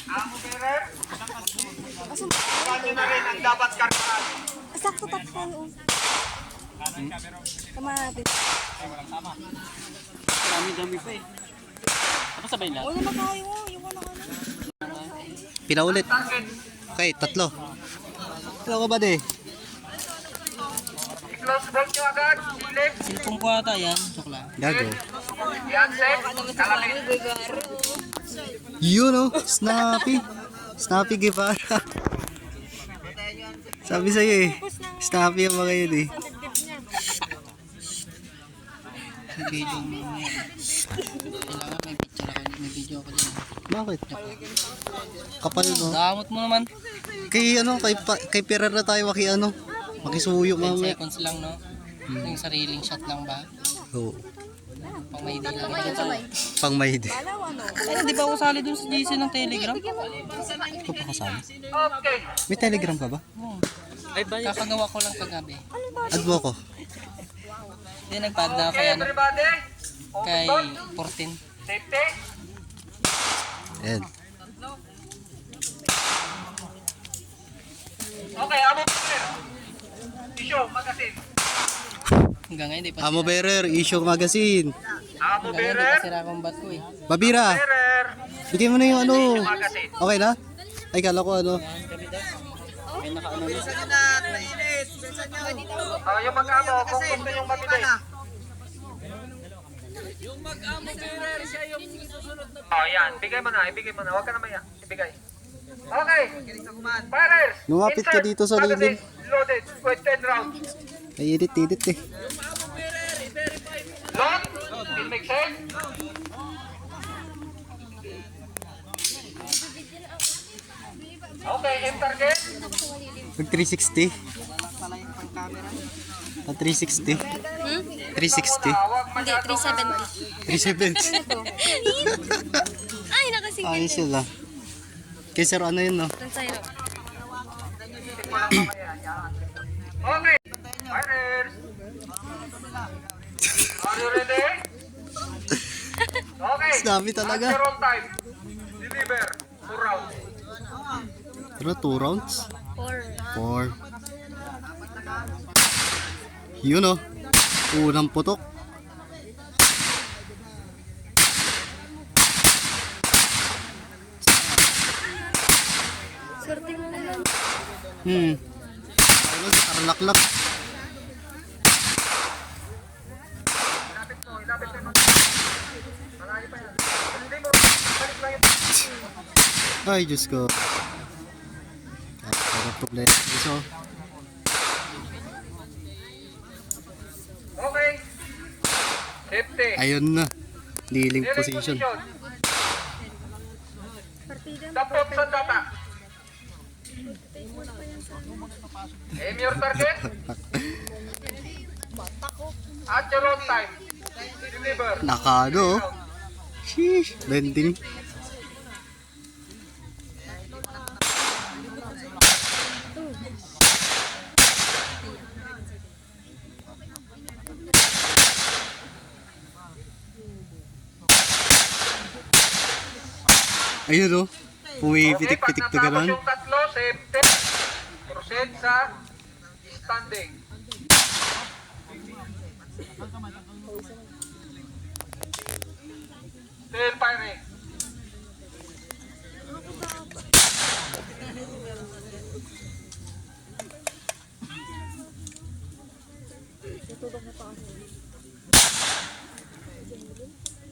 Amo bearer. Kanya na rin ang dapat kargahan. Sakto tatlo. Tama natin. Dami-dami pa eh. Ano sabay na? Wala na tayo. Yung wala ka na. Pinaulit. Target. Okay, tatlo. Tatlo ka ba de? I-close bolt nyo agad. Silip. Silpong ko ata yan. Sukla. Gago. Yan, set. Kalamin. Yun oh, Snappy. Snappy Guevara. Sabi sa'yo eh. Snappy ang mga yun eh. Video mo yan. Kailangan may picture ako. May video ako dyan. Bakit? Kapal no? Damot mo naman. Kay ano, kay Ferrer na tayo makisuyo 10 mamaya. seconds lang no? Yung sariling shot lang ba? Oo. Pang may di lang. Pang may di. Ay, di ba ako sali dun sa GC ng Telegram? Ito pa kasama. Okay. May telegram ka ba? Oo. Kakagawa ko lang kagabi. Add mo ko. Hindi nagpad na Okay, kay ano, everybody. kay Open 14. Safety. Ayan. Okay, amo bearer. Issue, magazine. Hanggang ngayon di pa Amo Bearer, issue magazine. Amo Hanggang ngayon di bearer. pa sira combat ko eh. Babira, Bearer. bigay mo na yung ano. Magazine. Okay na? Ay, kala ko ano. May nakaano na. Yung mag-amo, kung gusto nyong mabili. Yan. Bigay mo na. Ibigay mo na. Huwag ka na maya. Ibigay. Okay. Firers. Lumapit ka dito sa magazine. lilim. Loaded. With 10 rounds. Ay, edit eh. Load. It makes sense. Okay. Aim target. Mag 360. Ah, 360. 360. Huwag Hindi, masyadong 370. 370. Ay, nakasing Ayos sila. Kaya sir, ano yun no? Tansayro. Okay. Firers. Are you ready? Okay. Snappy talaga. At your own time. Deliver. 2 rounds. Ano, 2 rounds? 4. Yun oh. Unang putok. Swerte mo naman. Ano, karlaklak. Ilapit mo. Malayo pa yan. Hindi mo. Balik lang yun. Ay, Diyos ko. Ano problema. So, Okay. Safety. ayun na. Dealing Dealing position. Tapos sa data. Aim your target. At your own time. Deliver. Nakano. Sheesh. Bending. Ayun oh. Pumipitik-pitik na Pag gano'n. natapos yung tatlo, safety. Proceed sa standing. Still firing.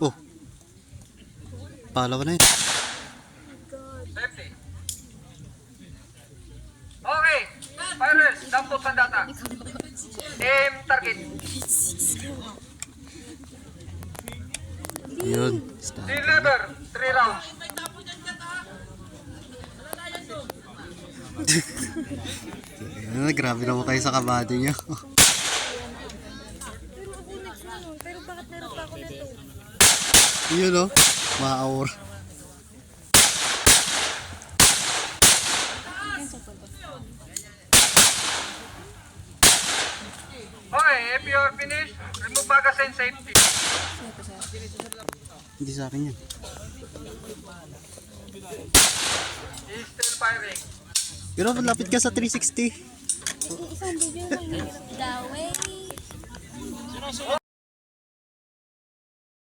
Oh. Palawan na yun. Safety. Okay. Firers, dampot sa data. Aim target. Yun. Stop. Deliver. 3 rounds. Grabe naman kayo sa kabady nyo. Pero bakit meron pa ako nito? Yun oh. Ma-aur. Okay, if you're finished, remove magazine safety. Hindi sa akin yan. He's still firing. Pero malapit ka sa 360. Isang video lang. The way.